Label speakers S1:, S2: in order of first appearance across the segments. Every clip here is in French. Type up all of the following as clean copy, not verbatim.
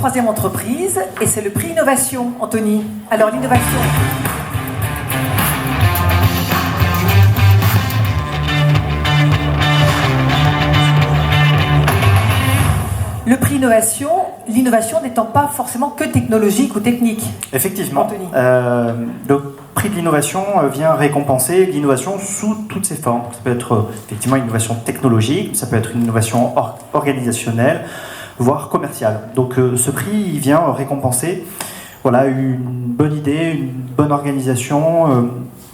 S1: troisième entreprise et c'est le prix Innovation, Anthony. Alors l'innovation... Le prix Innovation, l'innovation n'étant pas forcément que technologique ou technique.
S2: Effectivement.
S1: Anthony.
S2: Le prix de l'innovation vient récompenser l'innovation sous toutes ses formes. Ça peut être effectivement une innovation technologique, ça peut être une innovation organisationnelle, voire commerciale. Donc ce prix il vient récompenser une bonne idée, une bonne organisation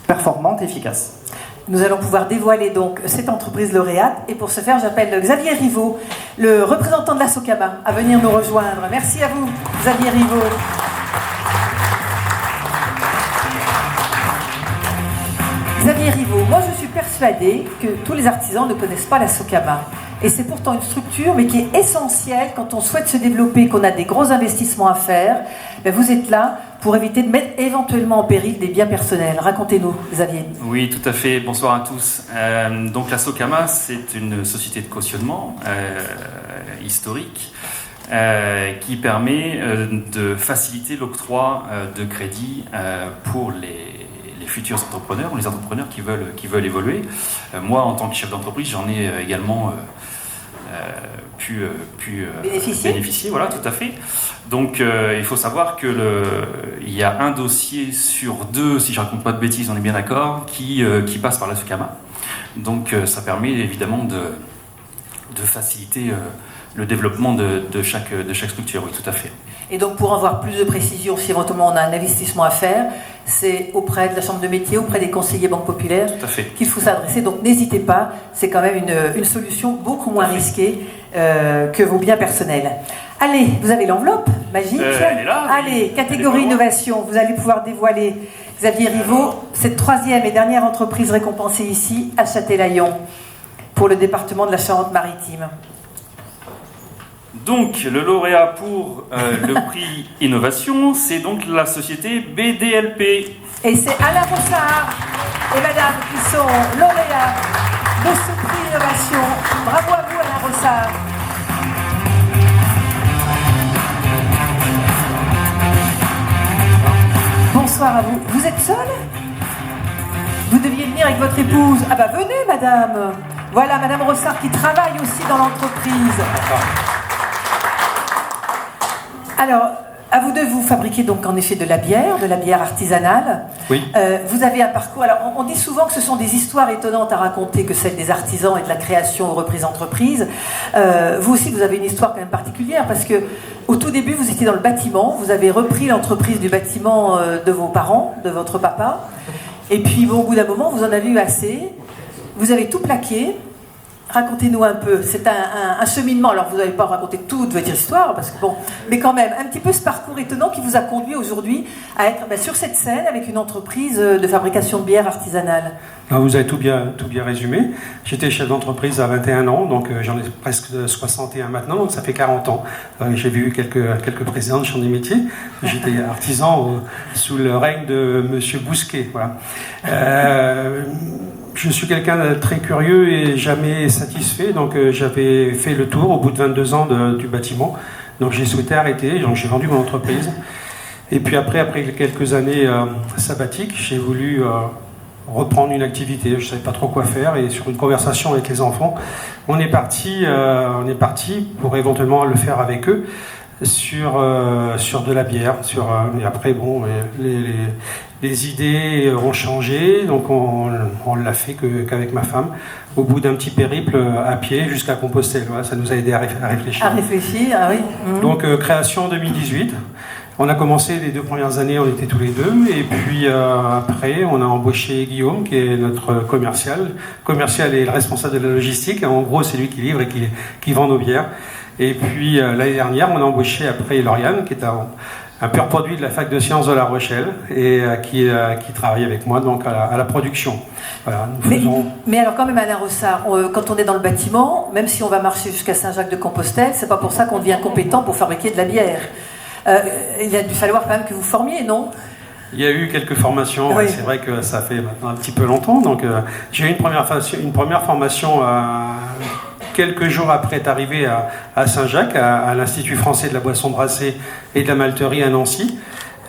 S2: performante et efficace.
S1: Nous allons pouvoir dévoiler donc cette entreprise lauréate et pour ce faire j'appelle Xavier Rivaud, le représentant de la Socama, à venir nous rejoindre. Merci à vous Xavier Rivaud. Xavier Rivaud, moi je suis persuadée que tous les artisans ne connaissent pas la Socama. Et c'est pourtant une structure, mais qui est essentielle quand on souhaite se développer, qu'on a des gros investissements à faire. Vous êtes là pour éviter de mettre éventuellement en péril des biens personnels. Racontez-nous, Xavier.
S3: Oui, tout à fait. Bonsoir à tous. Donc la Socama, c'est une société de cautionnement historique qui permet de faciliter l'octroi de crédits pour les futurs entrepreneurs ou les entrepreneurs qui veulent évoluer. Moi, en tant que chef d'entreprise, j'en ai également pu bénéficier. Voilà, tout à fait. Donc, il faut savoir que il y a un dossier sur deux, si je ne raconte pas de bêtises, on est bien d'accord, qui passe par la Socama. Donc, ça permet évidemment de faciliter le développement de chaque structure, oui, tout à fait.
S1: Et donc, pour avoir plus de précision, si éventuellement on a un investissement à faire, c'est auprès de la Chambre de métier, auprès des conseillers Banque Populaire qu'il faut s'adresser. Donc, n'hésitez pas, c'est quand même une solution beaucoup moins risquée que vos biens personnels. Allez, vous avez l'enveloppe magique.
S3: Elle est là.
S1: Allez, catégorie innovation, vous allez pouvoir dévoiler, Xavier Rivaud, cette troisième et dernière entreprise récompensée ici, à Châtelaillon, pour le département de la Charente-Maritime.
S3: Donc, le lauréat pour le prix Innovation, c'est donc la société BDLP.
S1: Et c'est Alain Rossard et madame qui sont lauréats de ce prix Innovation. Bravo à vous, Alain Rossard. Bonsoir à vous. Vous êtes seul ? Vous deviez venir avec votre épouse. Ah bah venez, madame. Voilà, madame Rossard qui travaille aussi dans l'entreprise. Alors, à vous deux, vous fabriquez donc en effet de la bière artisanale.
S2: Oui.
S1: Vous avez un parcours. Alors, on dit souvent que ce sont des histoires étonnantes à raconter que celles des artisans et de la création aux reprises entreprises. Vous aussi, vous avez une histoire quand même particulière parce que au tout début, vous étiez dans le bâtiment. Vous avez repris l'entreprise du bâtiment de vos parents, de votre papa. Et puis, bon, au bout d'un moment, vous en avez eu assez. Vous avez tout plaqué. Racontez-nous un peu, c'est un cheminement, alors vous n'allez pas raconter toute votre histoire, parce que bon, mais quand même, un petit peu ce parcours étonnant qui vous a conduit aujourd'hui à être sur cette scène avec une entreprise de fabrication de bière artisanale.
S4: Vous avez tout bien résumé. J'étais chef d'entreprise à 21 ans, donc j'en ai presque 61 maintenant, donc ça fait 40 ans. J'ai vu quelques présidents de Chambre des métiers. J'étais artisan sous le règne de Monsieur Bousquet. Voilà. Je suis quelqu'un de très curieux et jamais satisfait, donc j'avais fait le tour au bout de 22 ans du bâtiment. Donc j'ai souhaité arrêter, donc j'ai vendu mon entreprise. Et puis après quelques années sabbatiques, j'ai voulu reprendre une activité. Je ne savais pas trop quoi faire et sur une conversation avec les enfants, on est parti pour éventuellement le faire avec eux sur de la bière. Et après, bon, les idées ont changé, donc on l'a fait qu'avec ma femme, au bout d'un petit périple à pied jusqu'à Compostelle. Voilà, ça nous a aidé à réfléchir.
S1: À réfléchir, ah oui.
S4: Donc création en 2018. On a commencé les 2 premières années, on était tous les deux, et puis après, on a embauché Guillaume, qui est notre commercial. Commercial est le responsable de la logistique. En gros, c'est lui qui livre et qui vend nos bières. Et puis l'année dernière, on a embauché après Lauriane, qui est un pur produit de la fac de sciences de La Rochelle et qui travaille avec moi donc à la production. Voilà,
S1: mais alors quand même, Alain Rossard, quand on est dans le bâtiment, même si on va marcher jusqu'à Saint-Jacques-de-Compostelle, c'est pas pour ça qu'on devient compétent pour fabriquer de la bière. Il a dû falloir quand même que vous formiez, non ?
S4: Il y a eu quelques formations, oui. C'est vrai que ça fait maintenant un petit peu longtemps, donc j'ai eu une première formation quelques jours après être arrivé à Saint-Jacques, à l'Institut français de la boisson brassée et de la malterie à Nancy.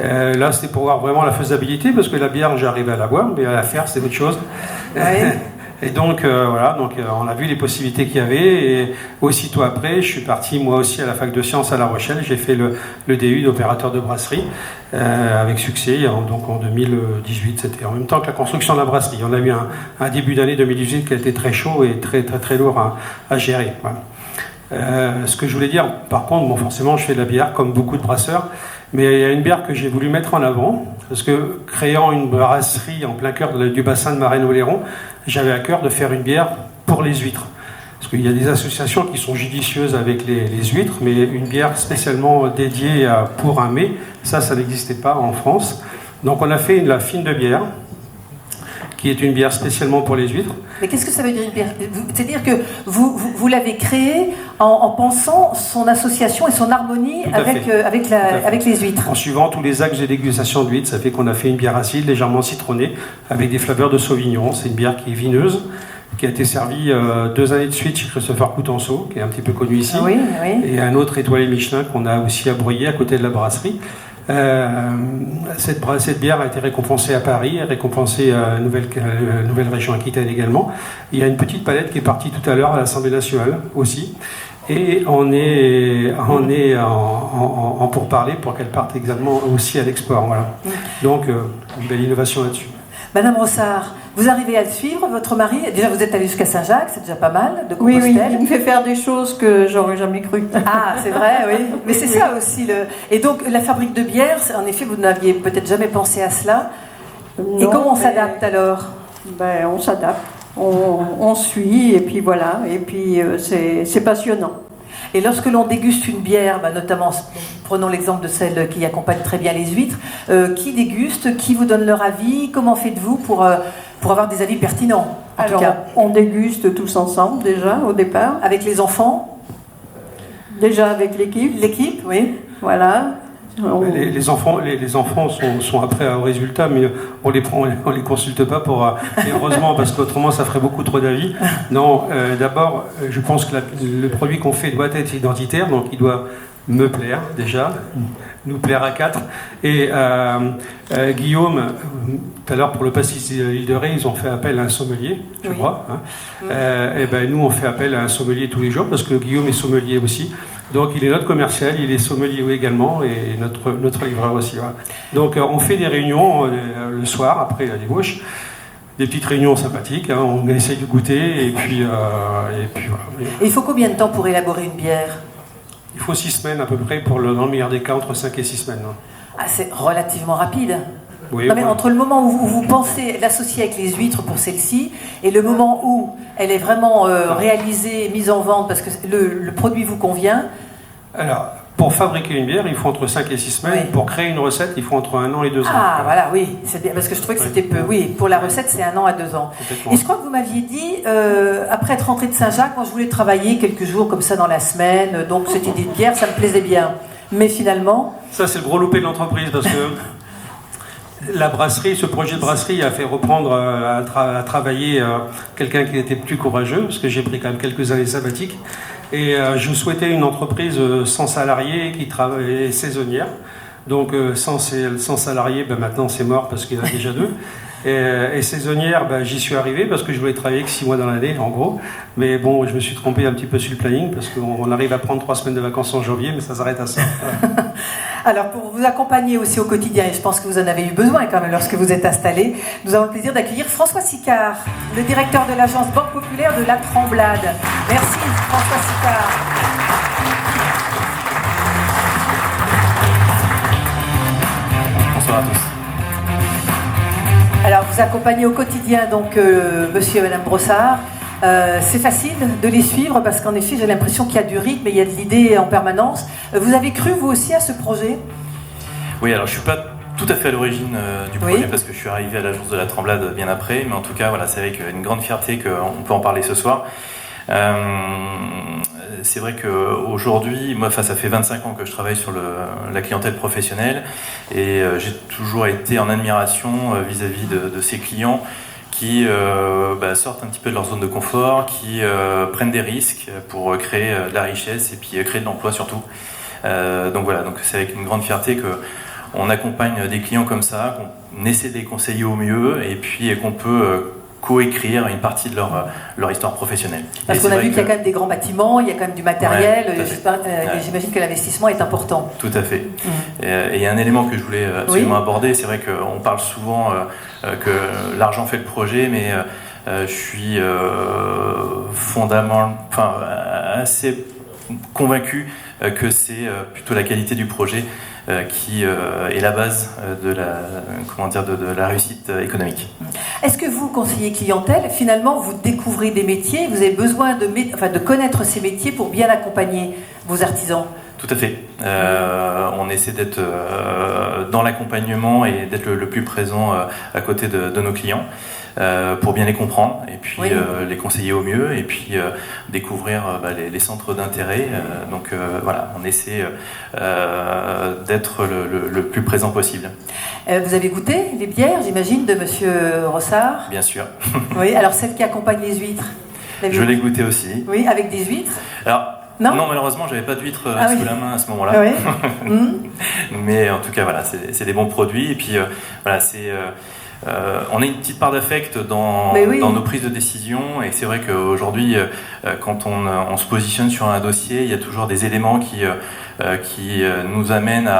S4: Là, c'était pour voir vraiment la faisabilité, parce que la bière, j'arrivais à la boire, mais à la faire, c'est autre chose.
S1: Ouais.
S4: Et donc, on a vu les possibilités qu'il y avait. Et aussitôt après, je suis parti, moi aussi, à la fac de sciences à La Rochelle. J'ai fait le DU d'opérateur de brasserie, avec succès, donc en 2018. C'était en même temps que la construction de la brasserie. On a eu un début d'année 2018 qui a été très chaud et très, très, très lourd à gérer. Voilà. Ce que je voulais dire, par contre, bon, forcément, je fais de la bière, comme beaucoup de brasseurs. Mais il y a une bière que j'ai voulu mettre en avant, parce que créant une brasserie en plein cœur du bassin de Marennes-Oléron, j'avais à cœur de faire une bière pour les huîtres. Parce qu'il y a des associations qui sont judicieuses avec les huîtres, mais une bière spécialement dédiée pour un mets, ça n'existait pas en France. Donc on a fait la fine de bière, qui est une bière spécialement pour les huîtres.
S1: Mais qu'est-ce que ça veut dire une bière? C'est-à-dire que vous l'avez créée en pensant son association et son harmonie avec les huîtres.
S4: En suivant tous les axes de dégustation d'huîtres, ça fait qu'on a fait une bière acide, légèrement citronnée, avec des flaveurs de Sauvignon. C'est une bière qui est vineuse, qui a été servie 2 années de suite chez Christopher Coutenceau, qui est un petit peu connu ici,
S1: oui, oui.
S4: Et un autre étoilé Michelin qu'on a aussi à Bruyères, à côté de la brasserie. Cette bière a été récompensée à Paris, récompensée à Nouvelle Région Aquitaine également. Il y a une petite palette qui est partie tout à l'heure à l'Assemblée nationale aussi. Et on est en pourparlers pour qu'elle parte également aussi à l'export. Voilà. Donc, une belle innovation là-dessus.
S1: Madame Brossard, vous arrivez à le suivre, votre mari? Déjà, vous êtes allé jusqu'à Saint-Jacques, c'est déjà pas mal, de Compostelle.
S5: Oui, il me fait faire des choses que j'aurais jamais cru.
S1: Ah, c'est vrai, oui. Mais c'est ça aussi. Et donc, la fabrique de bière, en effet, vous n'aviez peut-être jamais pensé à cela.
S5: Non,
S1: et comment on s'adapte alors?
S5: On s'adapte, on suit, et puis voilà. Et puis, c'est passionnant.
S1: Et lorsque l'on déguste une bière, notamment, prenons l'exemple de celle qui accompagne très bien les huîtres, qui déguste, qui vous donne leur avis? Comment faites-vous pour avoir des avis pertinents?
S5: Alors, on déguste tous ensemble déjà, au départ.
S1: Avec les enfants?
S5: Déjà avec l'équipe.
S1: L'équipe, oui.
S5: Voilà.
S4: Les enfants sont après au résultat, mais on les consulte pas et heureusement, parce qu'autrement ça ferait beaucoup trop d'avis. Non, d'abord, je pense que le produit qu'on fait doit être identitaire, donc il doit me plaire déjà, nous plaire à 4. Et Guillaume, tout à l'heure pour le pastis de l'île de Ré, ils ont fait appel à un sommelier, je crois. Et nous on fait appel à un sommelier tous les jours, parce que Guillaume est sommelier aussi. Donc il est notre commercial, il est sommelier également, et notre livreur aussi. Voilà. Donc on fait des réunions le soir, après la débauche, des petites réunions sympathiques, on essaye de goûter, et puis voilà.
S1: Et il faut combien de temps pour élaborer une bière?
S4: Il faut 6 semaines à peu près, dans le meilleur des cas, entre 5 et 6 semaines.
S1: Ah, c'est relativement rapide.
S4: Oui,
S1: non, mais entre le moment où vous pensez l'associer avec les huîtres pour celle-ci et le moment où elle est vraiment réalisée, mise en vente parce que le produit vous convient.
S4: Alors, pour fabriquer une bière, il faut entre 5 et 6 semaines. Oui. Pour créer une recette, il faut entre 1 an et 2 ans.
S1: Ah, voilà, oui. C'est bien, parce que je trouvais que c'était peu. Oui, pour la recette, c'est 1 an à 2 ans. Et je crois que vous m'aviez dit, après être rentré de Saint-Jacques, moi je voulais travailler quelques jours comme ça dans la semaine. Donc cette idée de bière, ça me plaisait bien. Mais finalement...
S4: Ça, c'est le gros loupé de l'entreprise parce que... La brasserie, ce projet de brasserie a fait reprendre à travailler quelqu'un qui était plus courageux, parce que j'ai pris quand même quelques années sabbatiques. Et je souhaitais une entreprise sans salariés qui travaillait saisonnière. Donc sans salariés, maintenant c'est mort parce qu'il y en a déjà 2. Et saisonnière, j'y suis arrivé parce que je voulais travailler que 6 mois dans l'année, en gros. Mais bon, je me suis trompé un petit peu sur le planning parce qu'on arrive à prendre 3 semaines de vacances en janvier, mais ça s'arrête à ça. Voilà.
S1: Alors, pour vous accompagner aussi au quotidien, et je pense que vous en avez eu besoin quand même lorsque vous êtes installé, nous avons le plaisir d'accueillir François Sicard, le directeur de l'agence Banque Populaire de La Tremblade. Merci François Sicard.
S6: Bonsoir à tous.
S1: Alors, vous accompagnez au quotidien donc monsieur et madame Brossard. C'est facile de les suivre parce qu'en effet, j'ai l'impression qu'il y a du rythme et il y a de l'idée en permanence. Vous avez cru, vous aussi, à ce projet?
S6: Oui, alors je ne suis pas tout à fait à l'origine du projet parce que je suis arrivé à l'agence de La Tremblade bien après, mais en tout cas, voilà, c'est avec une grande fierté qu'on peut en parler ce soir. C'est vrai qu'aujourd'hui, moi, ça fait 25 ans que je travaille sur la clientèle professionnelle et j'ai toujours été en admiration vis-à-vis de ces clients qui sortent un petit peu de leur zone de confort, qui prennent des risques pour créer de la richesse et puis créer de l'emploi surtout. Donc voilà, donc c'est avec une grande fierté qu'on accompagne des clients comme ça, qu'on essaie de les conseiller au mieux et puis qu'on peut coécrire une partie de leur histoire professionnelle.
S1: Parce qu'on a vu qu'il y a quand même des grands bâtiments, il y a quand même du matériel, j'imagine que l'investissement est important.
S6: Tout à fait. Et il y a un élément que je voulais absolument aborder, c'est vrai qu'on parle souvent que l'argent fait le projet, mais je suis assez convaincu que c'est plutôt la qualité du projet qui est la base de la réussite économique.
S1: Est-ce que vous, conseiller clientèle, finalement, vous découvrez des métiers, vous avez besoin de connaître ces métiers pour bien accompagner vos artisans?
S6: Tout à fait. On essaie d'être dans l'accompagnement et d'être le plus présent à côté de nos clients pour bien les comprendre et puis les conseiller au mieux et puis découvrir les centres d'intérêt. Donc voilà, on essaie d'être le plus présent possible.
S1: Vous avez goûté les bières, j'imagine, de Monsieur Rossard?
S6: Bien sûr.
S1: Oui, alors celle qui accompagne les huîtres.
S6: Je l'ai goûté aussi.
S1: Oui, avec des huîtres.
S6: Alors, non, malheureusement, j'avais pas d'huîtres sous la main à ce moment-là.
S1: Oui.
S6: Mais en tout cas, voilà, c'est des bons produits. Et puis, voilà, on a une petite part d'affect dans nos prises de décision. Et c'est vrai qu'aujourd'hui, quand on se positionne sur un dossier, il y a toujours des éléments qui nous amènent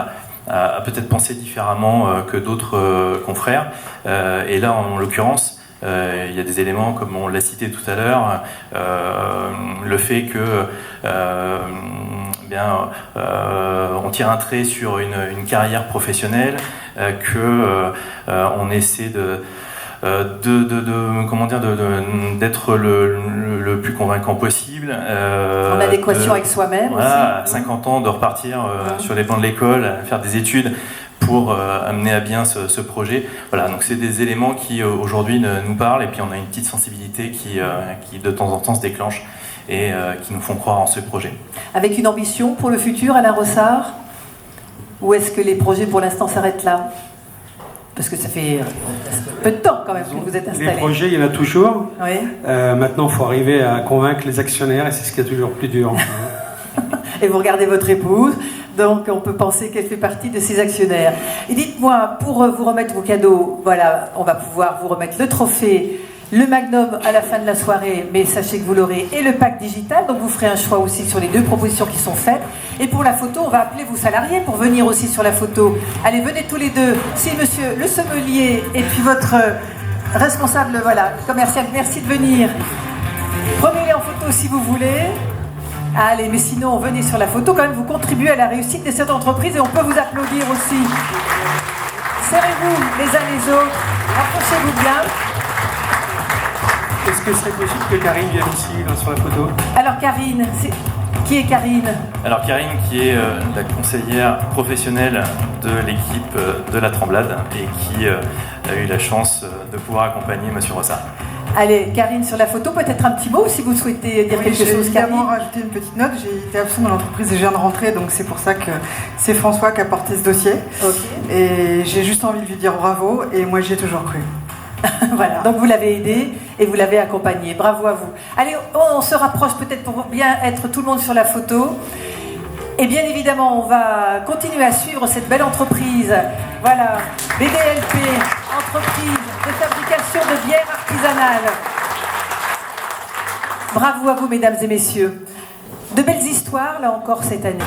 S6: à peut-être penser différemment que d'autres confrères. Et là, en l'occurrence, il y a des éléments, comme on l'a cité tout à l'heure, le fait que on tire un trait sur une carrière professionnelle, on essaie d'être le plus convaincant possible.
S1: En adéquation avec soi-même aussi.
S6: À 50 ans, de repartir sur les bancs de l'école, faire des études pour amener à bien ce projet. Voilà, donc c'est des éléments qui aujourd'hui nous parlent et puis on a une petite sensibilité qui de temps en temps se déclenche et qui nous font croire en ce projet. Avec
S1: une ambition pour le futur, Alain Rossard? Ou est-ce que les projets pour l'instant s'arrêtent là? Parce que ça fait peu de temps quand même que vous êtes installé.
S4: Les projets, il y en a toujours.
S1: Oui.
S4: Maintenant, il faut arriver à convaincre les actionnaires et c'est ce qui est toujours plus dur.
S1: Et vous regardez votre épouse, donc on peut penser qu'elle fait partie de ces actionnaires. Et dites-moi, pour vous remettre vos cadeaux, voilà, on va pouvoir vous remettre le trophée, le Magnum à la fin de la soirée, mais sachez que vous l'aurez, et le pack digital, donc vous ferez un choix aussi sur les deux propositions qui sont faites. Et pour la photo, on va appeler vos salariés pour venir aussi sur la photo. Allez, venez tous les deux. C'est monsieur le sommelier et puis votre responsable commercial, merci de venir. Prenez-les en photo si vous voulez. Allez, mais sinon, venez sur la photo. Quand même, vous contribuez à la réussite de cette entreprise et on peut vous applaudir aussi. Serrez-vous les uns les autres. Approchez-vous bien.
S4: Est-ce que c'est possible que Karine vienne ici sur la photo?
S1: Alors, Karine, qui est Karine?
S6: Alors, Karine, qui est la conseillère professionnelle de l'équipe de la Tremblade et qui a eu la chance de pouvoir accompagner Monsieur Rossard.
S1: Allez, Karine, sur la photo, peut-être un petit mot si vous souhaitez dire quelque chose, Karine.
S7: J'ai évidemment rajouté une petite note. J'ai été absente dans l'entreprise et je viens de rentrer, donc c'est pour ça que c'est François qui a porté ce dossier.
S1: Okay.
S7: Et j'ai juste envie de lui dire bravo, et moi j'y ai toujours cru.
S1: Voilà, donc vous l'avez aidé et vous l'avez accompagné. Bravo à vous. Allez, on se rapproche peut-être pour bien être tout le monde sur la photo. Et bien évidemment, on va continuer à suivre cette belle entreprise. Voilà, BDLP, entreprise de fabrication de bière artisanale. Bravo à vous, mesdames et messieurs. De belles histoires, là encore, cette année.